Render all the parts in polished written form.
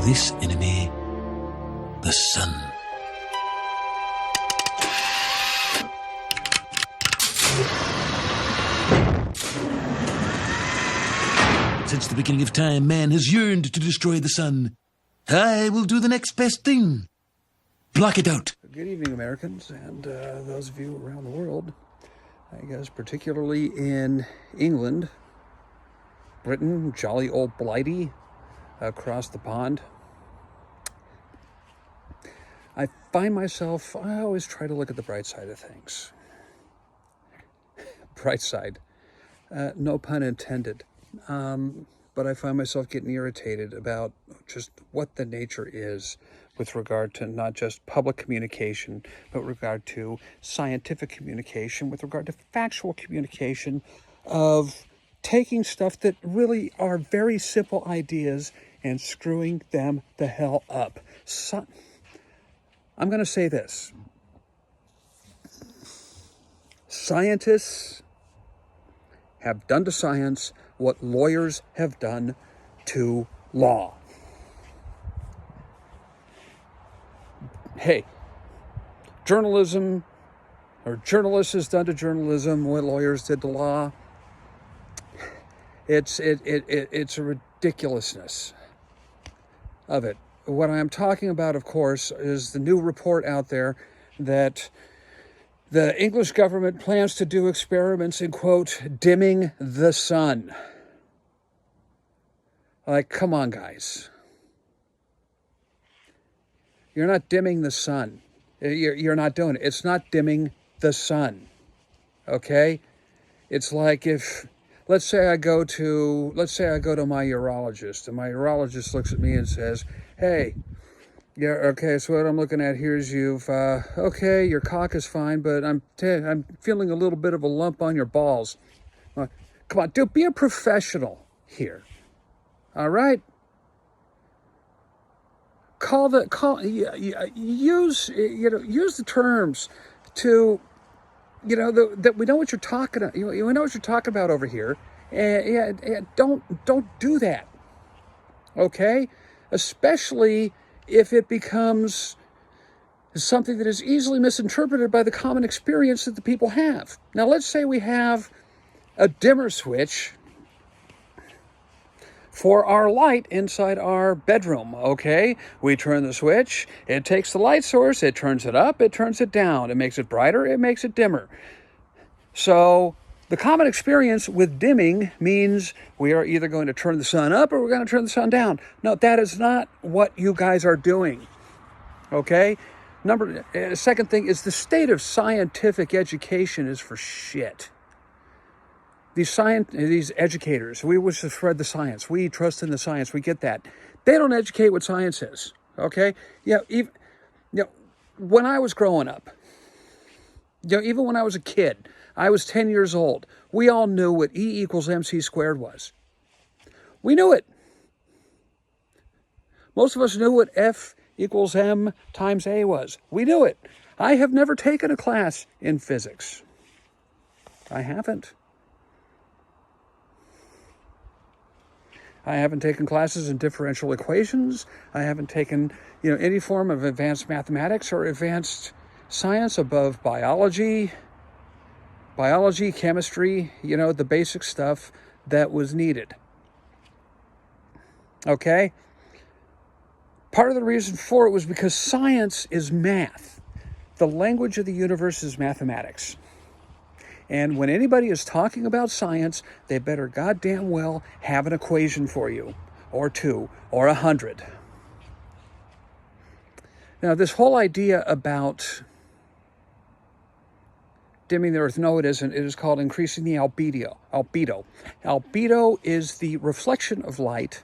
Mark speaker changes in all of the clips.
Speaker 1: this enemy, the sun. Since the beginning of time, man has yearned to destroy the sun. I will do the next best thing. Block it out.
Speaker 2: Good evening, Americans, and those of you around the world. I guess particularly in England, Britain, jolly old Blighty, across the pond. I find myself, I always try to look at the bright side of things. Bright side. No pun intended. But I find myself getting irritated about just what the nature is with regard to not just public communication, but with regard to scientific communication, with regard to factual communication of taking stuff that really are very simple ideas and screwing them the hell up. So, I'm going to say this. Scientists have done to science what lawyers have done to law. Hey, journalism, or journalists has done to journalism what lawyers did to law. It's a ridiculousness of it. What I'm talking about, of course, is the new report out there that the English government plans to do experiments in, quote, dimming the sun. Like, come on, guys. You're not dimming the sun. You're not doing it. It's not dimming the sun. Okay? It's like if, let's say I go to my urologist, and my urologist looks at me and says, hey, yeah, okay, so what I'm looking at here is okay, your cock is fine, but I'm feeling a little bit of a lump on your balls. Come on, dude, be a professional here. All right? Use the terms to, that we know what you're talking about. You know what you're talking about over here. And don't do that. Okay? Especially if it becomes something that is easily misinterpreted by the common experience that the people have. Now, let's say we have a dimmer switch for our light inside our bedroom, okay? We turn the switch, it takes the light source, it turns it up, it turns it down, it makes it brighter, it makes it dimmer. So the common experience with dimming means we are either going to turn the sun up or we're going to turn the sun down. No, that is not what you guys are doing, okay? Second thing is the state of scientific education is for shit. These educators, we wish to spread the science. We trust in the science. We get that. They don't educate what science is, okay? When I was growing up, even when I was a kid, I was 10 years old. We all knew what E equals MC squared was. We knew it. Most of us knew what F equals M times A was. We knew it. I have never taken a class in physics. I haven't. I haven't taken classes in differential equations. I haven't taken, any form of advanced mathematics or advanced science above biology, chemistry, the basic stuff that was needed. Okay? Part of the reason for it was because science is math. The language of the universe is mathematics. And when anybody is talking about science, they better goddamn well have an equation for you, or 2, or 100. Now, this whole idea about dimming the earth, no, it isn't. It is called increasing the albedo. Albedo is the reflection of light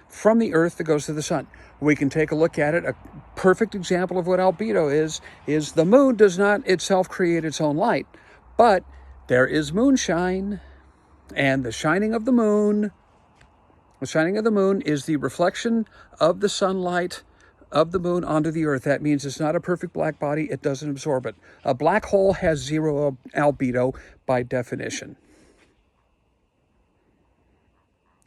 Speaker 2: from the earth that goes to the sun. We can take a look at it. A perfect example of what albedo is the moon does not itself create its own light, but there is moonshine, and the shining of the moon is the reflection of the sunlight of the moon onto the earth. That means it's not a perfect black body. It doesn't absorb it. A black hole has zero albedo by definition.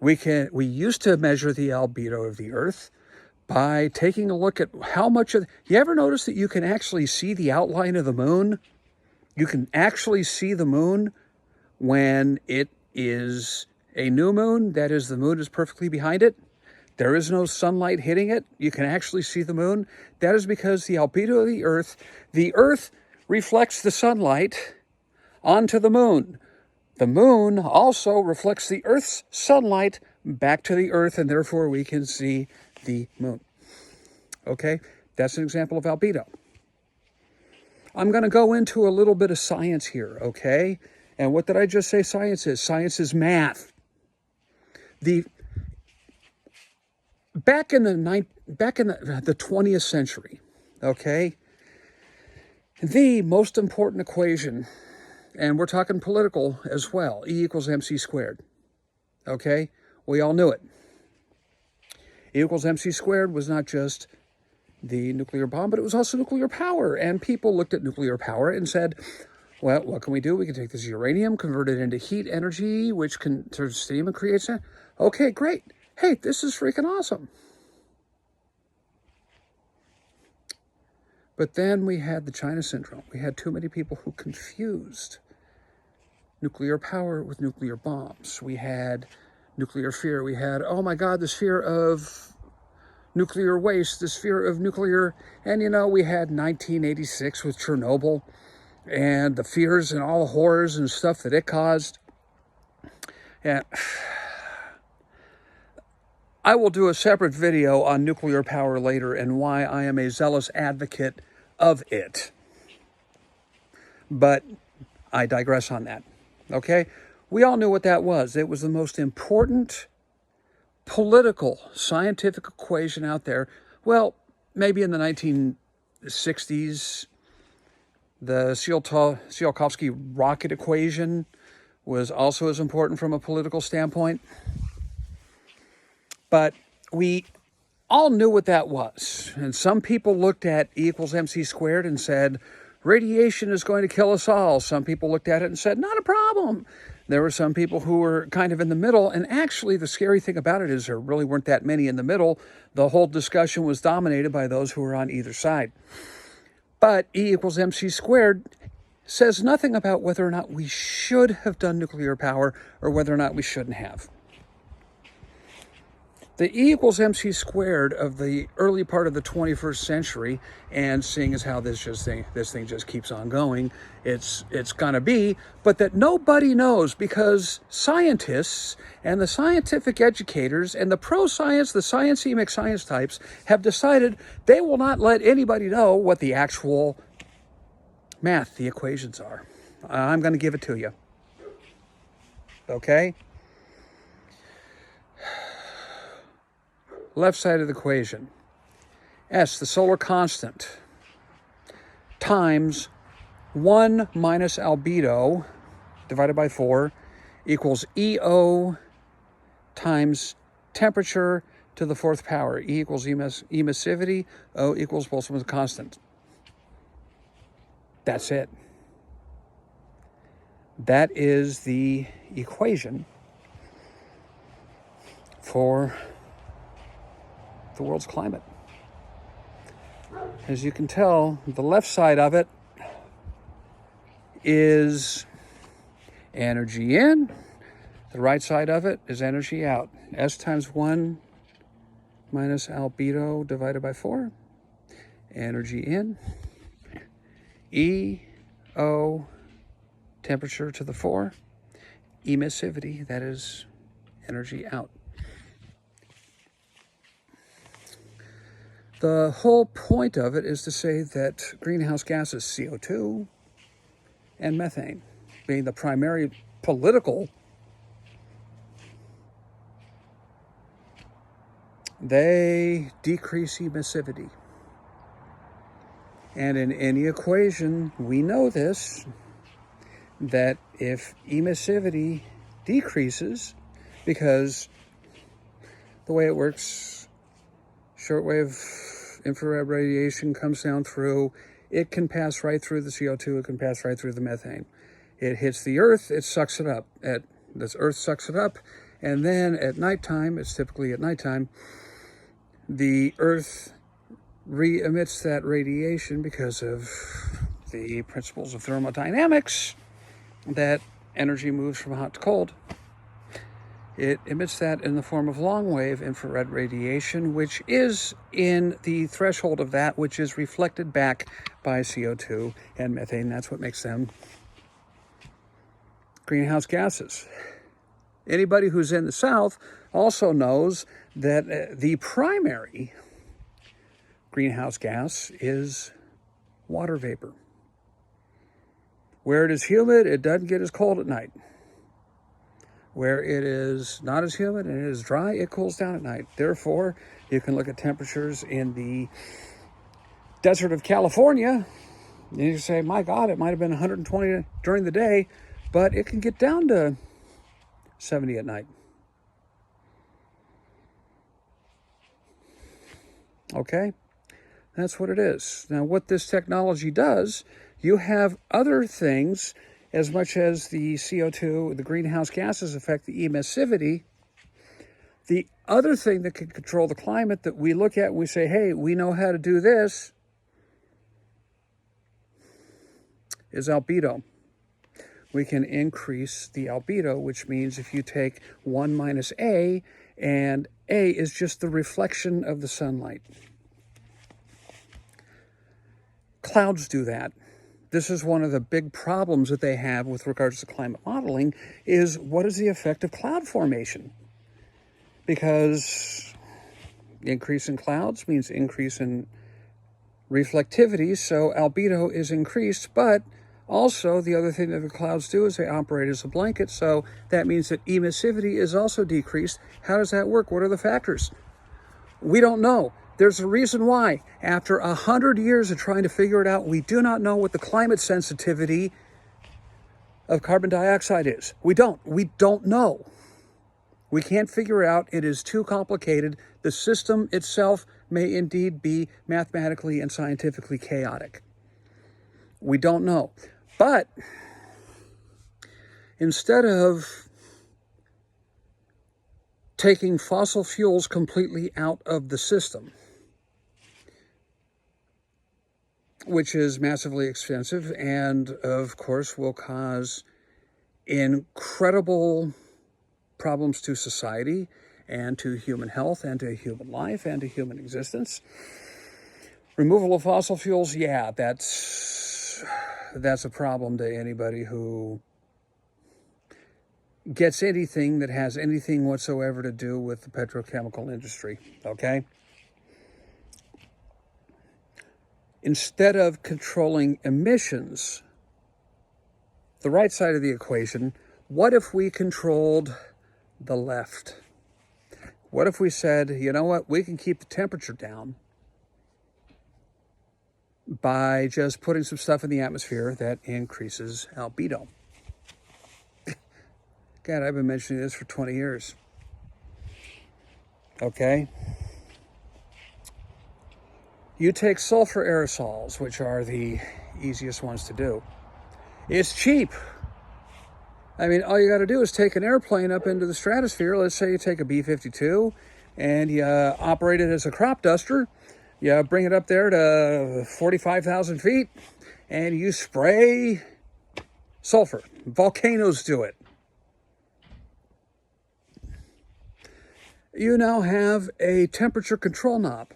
Speaker 2: We used to measure the albedo of the earth by taking a look at how much of... You ever notice that you can actually see the outline of the moon? You can actually see the moon when it is a new moon. That is, the moon is perfectly behind it. There is no sunlight hitting it. You can actually see the moon. That is because the albedo of the Earth reflects the sunlight onto the moon. The moon also reflects the Earth's sunlight back to the Earth, and therefore we can see the moon. Okay, that's an example of albedo. I'm going to go into a little bit of science here, okay? And what did I just say science is? Science is math. Back in the 20th century, okay, the most important equation, and we're talking political as well, E equals mc squared, okay? We all knew it. E equals mc squared was not just the nuclear bomb, but it was also nuclear power. And people looked at nuclear power and said, well, what can we do? We can take this uranium, convert it into heat energy, which can turn steam and create... Okay, great. Hey, this is freaking awesome. But then we had the China syndrome. We had too many people who confused nuclear power with nuclear bombs. We had nuclear fear. We had, oh my God, this fear of nuclear waste, this fear of nuclear... And, you know, we had 1986 with Chernobyl and the fears and all the horrors and stuff that it caused. And I will do a separate video on nuclear power later and why I am a zealous advocate of it. But I digress on that, okay? We all knew what that was. It was the most important political, scientific equation out there. Well, maybe in the 1960s, the Tsiolkovsky rocket equation was also as important from a political standpoint. But we all knew what that was. And some people looked at E equals mc squared and said, radiation is going to kill us all. Some people looked at it and said, not a problem. There were some people who were kind of in the middle. And actually, the scary thing about it is there really weren't that many in the middle. The whole discussion was dominated by those who were on either side. But E equals mc squared says nothing about whether or not we should have done nuclear power or whether or not we shouldn't have. The E equals mc squared of the early part of the 21st century, and seeing as how this thing just keeps on going, it's gonna be, but that nobody knows because scientists and the scientific educators and the pro-science, the sciencey McScience types have decided they will not let anybody know what the actual math, the equations are. I'm gonna give it to you. Okay? Left side of the equation, S, the solar constant, times 1 minus albedo divided by 4 equals EO times temperature to the 4th power. E equals emissivity, O equals Boltzmann's constant. That's it. That is the equation for the world's climate. As you can tell, the left side of it is energy in, the right side of it is energy out. S times 1 minus albedo divided by 4, energy in, E, O, temperature to the 4, emissivity, that is energy out. The whole point of it is to say that greenhouse gases, CO2 and methane, being the primary political, they decrease emissivity. And in any equation, we know this, that if emissivity decreases, because the way it works, shortwave infrared radiation comes down through, it can pass right through the CO2, it can pass right through the methane. It hits the Earth, it sucks it up. This Earth sucks it up, and then at nighttime, it's typically at nighttime, the Earth re-emits that radiation because of the principles of thermodynamics, that energy moves from hot to cold. It emits that in the form of long-wave infrared radiation, which is in the threshold of that which is reflected back by CO2 and methane. That's what makes them greenhouse gases. Anybody who's in the South also knows that the primary greenhouse gas is water vapor. Where it is humid, it doesn't get as cold at night. Where it is not as humid and it is dry, it cools down at night. Therefore, you can look at temperatures in the desert of California, and you say, my God, it might have been 120 during the day, but it can get down to 70 at night. Okay? That's what it is. Now, what this technology does, you have other things. As much as the CO2, the greenhouse gases affect the emissivity, the other thing that can control the climate that we look at and we say, hey, we know how to do this, is albedo. We can increase the albedo, which means if you take 1 minus A, and A is just the reflection of the sunlight. Clouds do that. This is one of the big problems that they have with regards to climate modeling, is what is the effect of cloud formation? Because increase in clouds means increase in reflectivity, so albedo is increased, but also the other thing that the clouds do is they operate as a blanket, so that means that emissivity is also decreased. How does that work? What are the factors? We don't know. There's a reason why. After 100 years of trying to figure it out, we do not know what the climate sensitivity of carbon dioxide is. We don't know. We can't figure it out. It is too complicated. The system itself may indeed be mathematically and scientifically chaotic. We don't know. But instead of taking fossil fuels completely out of the system, which is massively expensive and, of course, will cause incredible problems to society and to human health and to human life and to human existence. Removal of fossil fuels, yeah, that's a problem to anybody who gets anything that has anything whatsoever to do with the petrochemical industry, okay? Instead of controlling emissions, the right side of the equation, what if we controlled the left? What if we said, you know what, we can keep the temperature down by just putting some stuff in the atmosphere that increases albedo? God, I've been mentioning this for 20 years. Okay? You take sulfur aerosols, which are the easiest ones to do. It's cheap. I mean, all you got to do is take an airplane up into the stratosphere. Let's say you take a B-52 and you operate it as a crop duster. You bring it up there to 45,000 feet and you spray sulfur. Volcanoes do it. You now have a temperature control knob.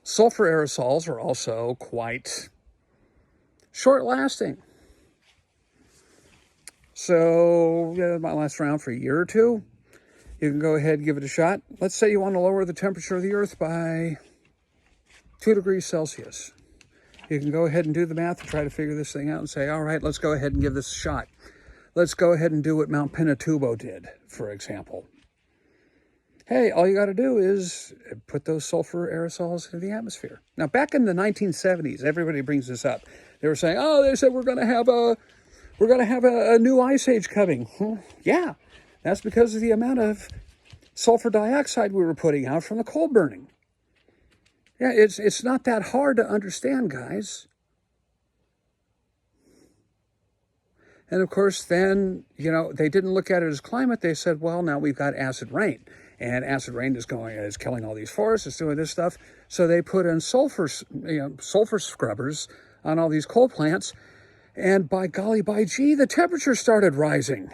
Speaker 2: Sulfur aerosols are also quite short-lasting. So, yeah, it might last around for a year or two. You can go ahead and give it a shot. Let's say you want to lower the temperature of the Earth by 2 degrees Celsius. You can go ahead and do the math and try to figure this thing out and say, all right, let's go ahead and give this a shot. Let's go ahead and do what Mount Pinatubo did, for example. Hey, all you got to do is put those sulfur aerosols into the atmosphere. Now, back in the 1970s, everybody brings this up. They were saying, oh, they said we're going to have a new ice age coming. Yeah, that's because of the amount of sulfur dioxide we were putting out from the coal burning. Yeah, it's not that hard to understand, guys. And of course, then, they didn't look at it as climate. They said, well, now we've got acid rain. and acid rain is killing all these forests, it's doing this stuff. So they put in sulfur scrubbers on all these coal plants, and by golly, by gee, the temperature started rising.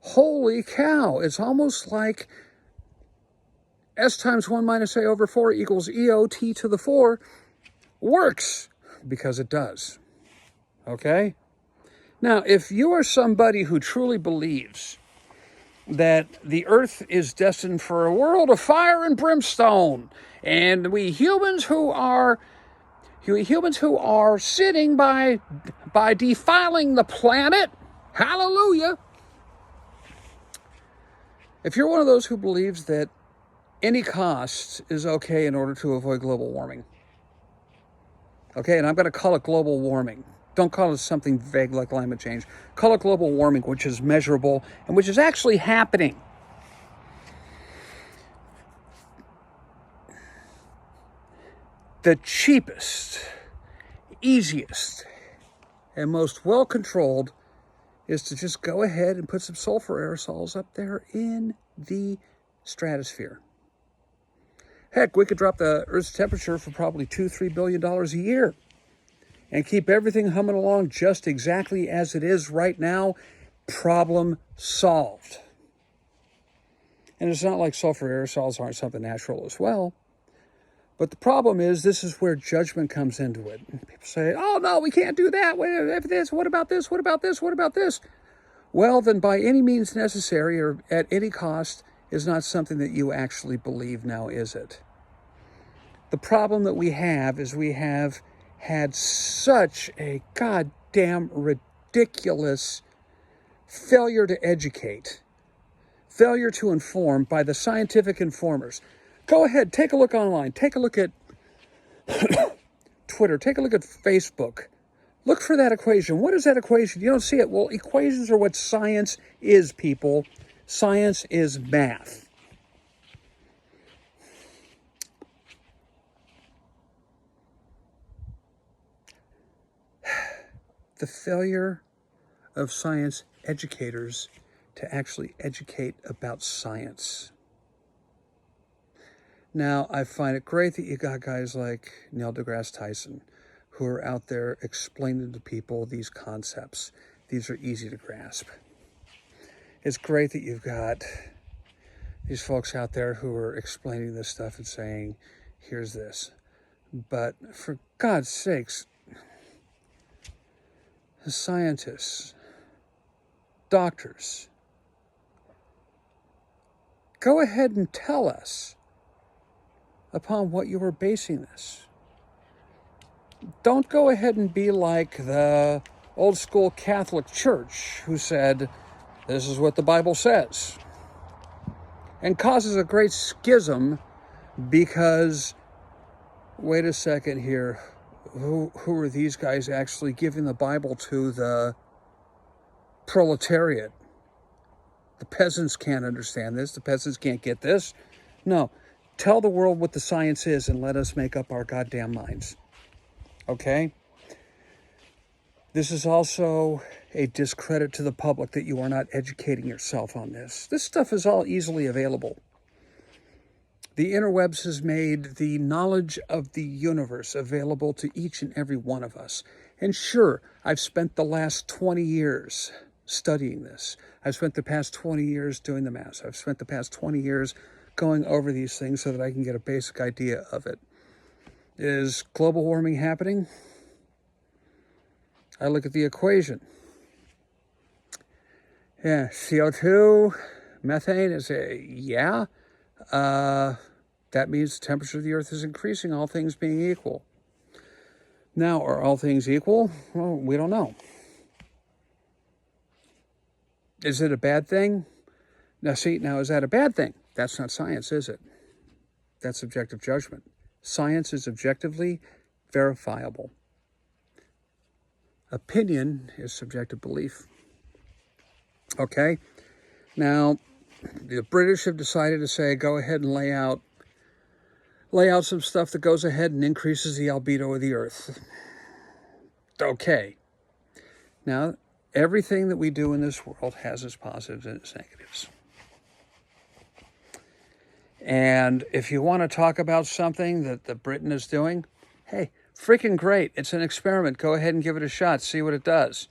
Speaker 2: Holy cow, it's almost like S times 1 minus A over 4 equals EOT to the 4 works, because it does. Okay? Now, if you are somebody who truly believes that the earth is destined for a world of fire and brimstone, and we humans who are sitting by defiling the planet, hallelujah. If you're one of those who believes that any cost is okay in order to avoid global warming, okay, and I'm going to call it global warming. Don't call it something vague like climate change. Call it global warming, which is measurable and which is actually happening. The cheapest, easiest, and most well-controlled is to just go ahead and put some sulfur aerosols up there in the stratosphere. Heck, we could drop the Earth's temperature for probably $2-3 billion a year and keep everything humming along just exactly as it is right now. Problem solved. And it's not like sulfur aerosols aren't something natural as well. But the problem is, this is where judgment comes into it. People say, oh, no, we can't do that. What about this? What about this? What about this? What about this? Well, then by any means necessary or at any cost is not something that you actually believe now, is it? The problem that we have is we have had such a goddamn ridiculous failure to educate, failure to inform by the scientific informers. Go ahead, take a look online. Take a look at Twitter. Take a look at Facebook. Look for that equation. What is that equation? You don't see it. Well, equations are what science is, people. Science is math. The failure of science educators to actually educate about science. Now, I find it great that you got guys like Neil DeGrasse Tyson who are out there explaining to people these concepts. These are easy to grasp. It's great that you've got these folks out there who are explaining this stuff and saying, here's this. But for God's sakes, the scientists, doctors, go ahead and tell us upon what you are basing this. Don't go ahead and be like the old school Catholic Church who said, this is what the Bible says, and causes a great schism because, wait a second here, who are these guys actually giving the Bible to? The proletariat. The peasants can't understand this. The peasants can't get this. No. Tell the world what the science is and let us make up our goddamn minds. Okay? This is also a discredit to the public that you are not educating yourself on this. This stuff is all easily available. The interwebs has made the knowledge of the universe available to each and every one of us. And sure, I've spent the last 20 years studying this. I've spent the past 20 years doing the math. I've spent the past 20 years going over these things so that I can get a basic idea of it. Is global warming happening? I look at the equation. Yeah, CO2, methane is that means the temperature of the earth is increasing, all things being equal. Now, are all things equal? Well, we don't know. Is it a bad thing? Now, is that a bad thing? That's not science, is it? That's subjective judgment. Science is objectively verifiable. Opinion is subjective belief. Okay? Now, the British have decided to say, go ahead and lay out some stuff that goes ahead and increases the albedo of the earth. Okay. Now, everything that we do in this world has its positives and its negatives. And if you want to talk about something that Britain is doing, hey, freaking great. It's an experiment. Go ahead and give it a shot. See what it does.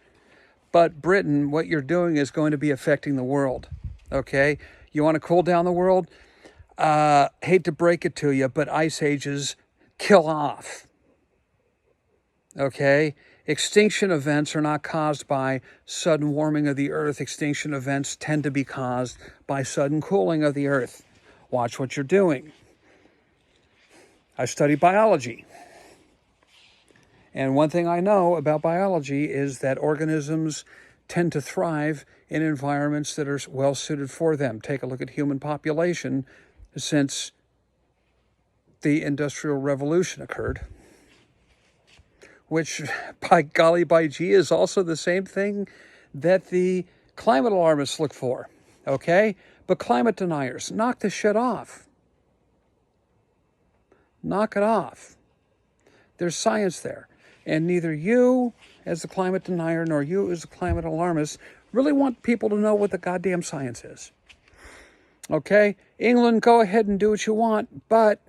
Speaker 2: But Britain, what you're doing is going to be affecting the world. Okay? You want to cool down the world? Hate to break it to you, but ice ages kill off. Okay? Extinction events are not caused by sudden warming of the earth. Extinction events tend to be caused by sudden cooling of the earth. Watch what you're doing. I study biology. And one thing I know about biology is that organisms tend to thrive in environments that are well suited for them. Take a look at human population since the Industrial Revolution occurred, which, by golly, by gee, is also the same thing that the climate alarmists look for, okay? But climate deniers, knock the shit off. Knock it off. There's science there. And neither you, as the climate denier, nor you, as the climate alarmist, really want people to know what the goddamn science is. Okay? England, go ahead and do what you want, but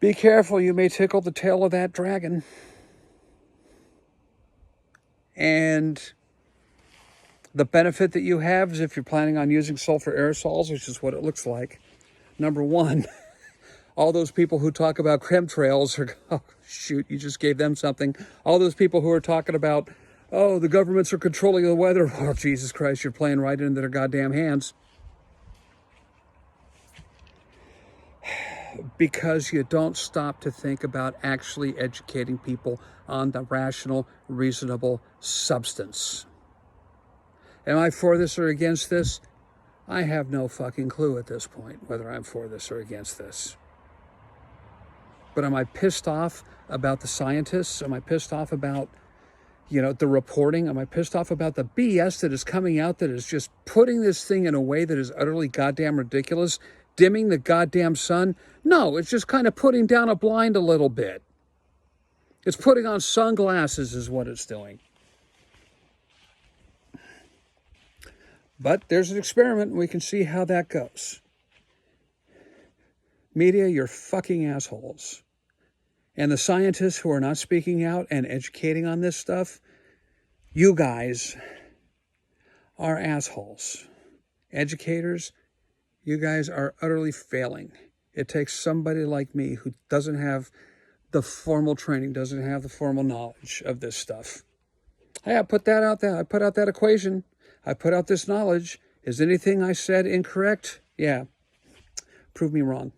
Speaker 2: be careful. You may tickle the tail of that dragon. And the benefit that you have is if you're planning on using sulfur aerosols, which is what it looks like, number one, all those people who talk about chemtrails are, oh, shoot, you just gave them something. All those people who are talking about, oh, the governments are controlling the weather. Oh, Jesus Christ, you're playing right into their goddamn hands. Because you don't stop to think about actually educating people on the rational, reasonable substance. Am I for this or against this? I have no fucking clue at this point whether I'm for this or against this. But am I pissed off about the scientists? Am I pissed off about, the reporting? Am I pissed off about the BS that is coming out that is just putting this thing in a way that is utterly goddamn ridiculous? Dimming the goddamn sun? No, it's just kind of putting down a blind a little bit. It's putting on sunglasses is what it's doing. But there's an experiment, and we can see how that goes. Media, you're fucking assholes. And the scientists who are not speaking out and educating on this stuff, you guys are assholes. Educators, you guys are utterly failing. It takes somebody like me who doesn't have the formal training, doesn't have the formal knowledge of this stuff. Hey, I put that out there. I put out that equation. I put out this knowledge. Is anything I said incorrect? Yeah. Prove me wrong.